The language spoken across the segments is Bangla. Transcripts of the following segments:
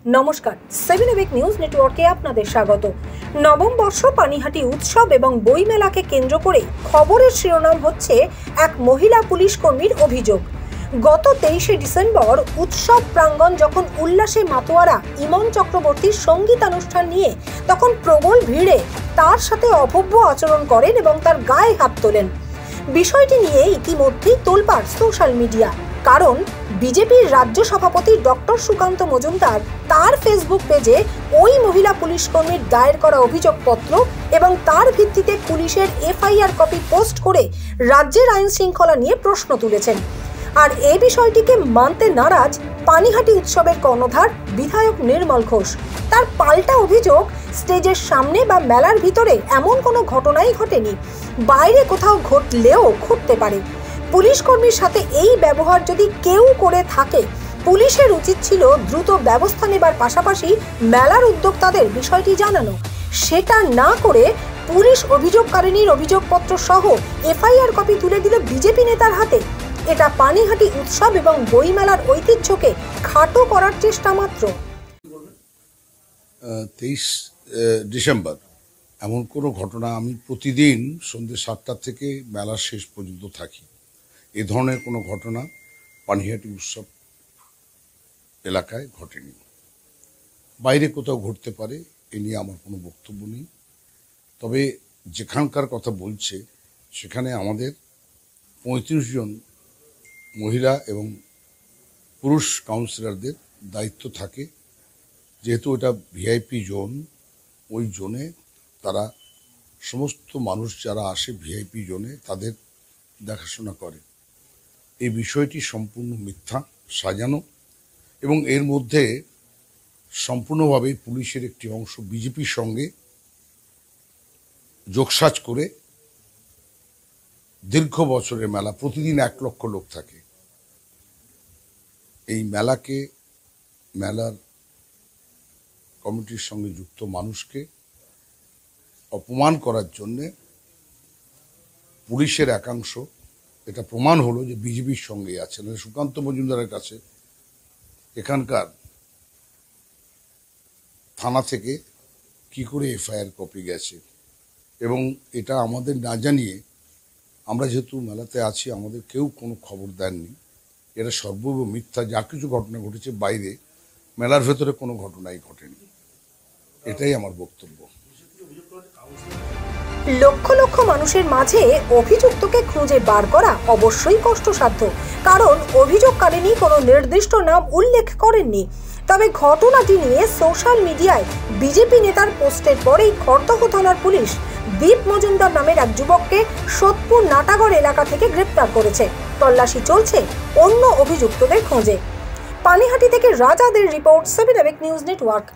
নমস্কার, 7 নিউজ নেটওয়ার্কে আপনাদের স্বাগত। নবম বর্ষ পানিহাটি উৎসব এবং বইমেলাকে কেন্দ্র করে খবরের শিরোনাম হচ্ছে এক মহিলা পুলিশ কর্মীর অভিযোগ। গত 23শে ডিসেম্বর উৎসব প্রাঙ্গণ যখন উল্লাসে মাতোয়ারা ইমন চক্রবর্তীর সঙ্গীতানুষ্ঠান নিয়ে তখন প্রবল ভিড়ে তার সাথে অভব্য আচরণ করেন এবং তার গায়ে হাত তোলেন। বিষয়টি নিয়ে ইতিমধ্যেই তোলপাড় সোশ্যাল মিডিয়া, কারণ বিজেপির রাজ্য সভাপতি ডক্টর সুকান্ত মজুমদার তার ফেসবুক পেজে ওই মহিলা পুলিশ কর্মীর দায়ের করা অভিযোগপত্র এবং তার ভিত্তিতে পুলিশের এফআইআর কপি পোস্ট করে রাজ্যের আইন শৃঙ্খলা নিয়ে প্রশ্ন তুলেছেন। আর এই বিষয়টিকে মানতে নারাজ পানিহাটি উৎসবের কর্ণধার বিধায়ক নির্মল ঘোষ। তার পাল্টা অভিযোগ, স্টেজের সামনে বা মেলার ভিতরে এমন কোনো ঘটনাই ঘটেনি, বাইরে কোথাও ঘটলেও ঘটতে পারে। পুলিশ কর্মীর সাথে এই ব্যবহার যদি কেউ করে থাকে, পুলিশের উচিত ছিল দ্রুত ব্যবস্থা নেবার পাশাপাশি মেলার উদ্যোক্তাদের বিষয়টি জানানো। সেটা না করে পুলিশ অভিযোগকারিনীর অভিযোগপত্র সহ এফআইআর কপি তুলে দিল বিজেপি নেতার হাতে। এটা পানিহাটি উৎসব এবং বইমেলার ঐতিহ্যকে খাটো করার চেষ্টা মাত্র। 23 ডিসেম্বর এমন কোনো ঘটনা, আমি প্রতিদিন সন্ধ্যে 7টা থেকে মেলার শেষ পর্যন্ত থাকি, এ ধরনের কোনো ঘটনা পানিহাটি উৎসব এলাকায় ঘটেনি। বাইরে কোথাও ঘটতে পারে, এ নিয়ে আমার কোনো বক্তব্য নেই। তবে যেখানকার কথা বলছে সেখানে আমাদের 35 জন মহিলা এবং পুরুষ কাউন্সিলরদের দায়িত্ব থাকে। যেহেতু এটা ভিআইপি জোন, ওই জোনে তারা সমস্ত মানুষ যারা আসে ভিআইপি জোনে তাদের দেখাশোনা করে। এই বিষয়টি সম্পূর্ণ মিথ্যা, সাজানো, এবং এর মধ্যে সম্পূর্ণভাবে পুলিশের একটি অংশ বিজেপির সঙ্গে যোগসাজ করে দীর্ঘ বছরের মেলা, প্রতিদিন 1 লক্ষ লোক থাকে, এই মেলার কমিটির সঙ্গে যুক্ত মানুষকে অপমান করার জন্যে পুলিশের একাংশ, এটা প্রমাণ হলো যে বিজেপির সঙ্গে আছে। সুকান্ত মজুমদারের কাছে এখানকার থানা থেকে কি করে এফআইআর কপি গেছে, এবং এটা আমাদের না জানিয়ে, আমরা যেহেতু মেলাতে আছি, আমাদের কেউ কোনো খবর দেননি। এটা সর্বৈব মিথ্যা। যা কিছু ঘটনা ঘটেছে বাইরে, মেলার ভেতরে কোনো ঘটনাই ঘটেনি, এটাই আমার বক্তব্য। লক্ষ লক্ষ মানুষের মাঝে অভিযুক্তকে খুঁজে বার করা অবশ্যই কষ্টসাধ্য, কারণ অভিযোগকারিনী কোনো নির্দিষ্ট নাম উল্লেখ করেননি। তবে ঘটনাটি নিয়ে সোশ্যাল মিডিয়ায় বিজেপি নেতার পোস্টের পরেই খড়দহ থানার পুলিশ দীপ মজুমদার নামের এক যুবককে সোদপুর নাটাগড় এলাকা থেকে গ্রেপ্তার করেছে। তল্লাশি চলছে অন্য অভিযুক্তদের খোঁজে। পানিহাটি থেকে রাজাদের রিপোর্ট, 7 নিউজ নেটওয়ার্ক।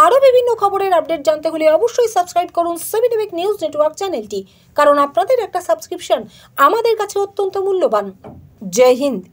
আরও বিভিন্ন খবরের আপডেট জানতে হলে অবশ্যই সাবস্ক্রাইব করুন 7 নিউজ নেটওয়ার্ক চ্যানেলটি, কারণ আপনাদের একটা সাবস্ক্রিপশন আমাদের কাছে অত্যন্ত মূল্যবান। জয় হিন্দ।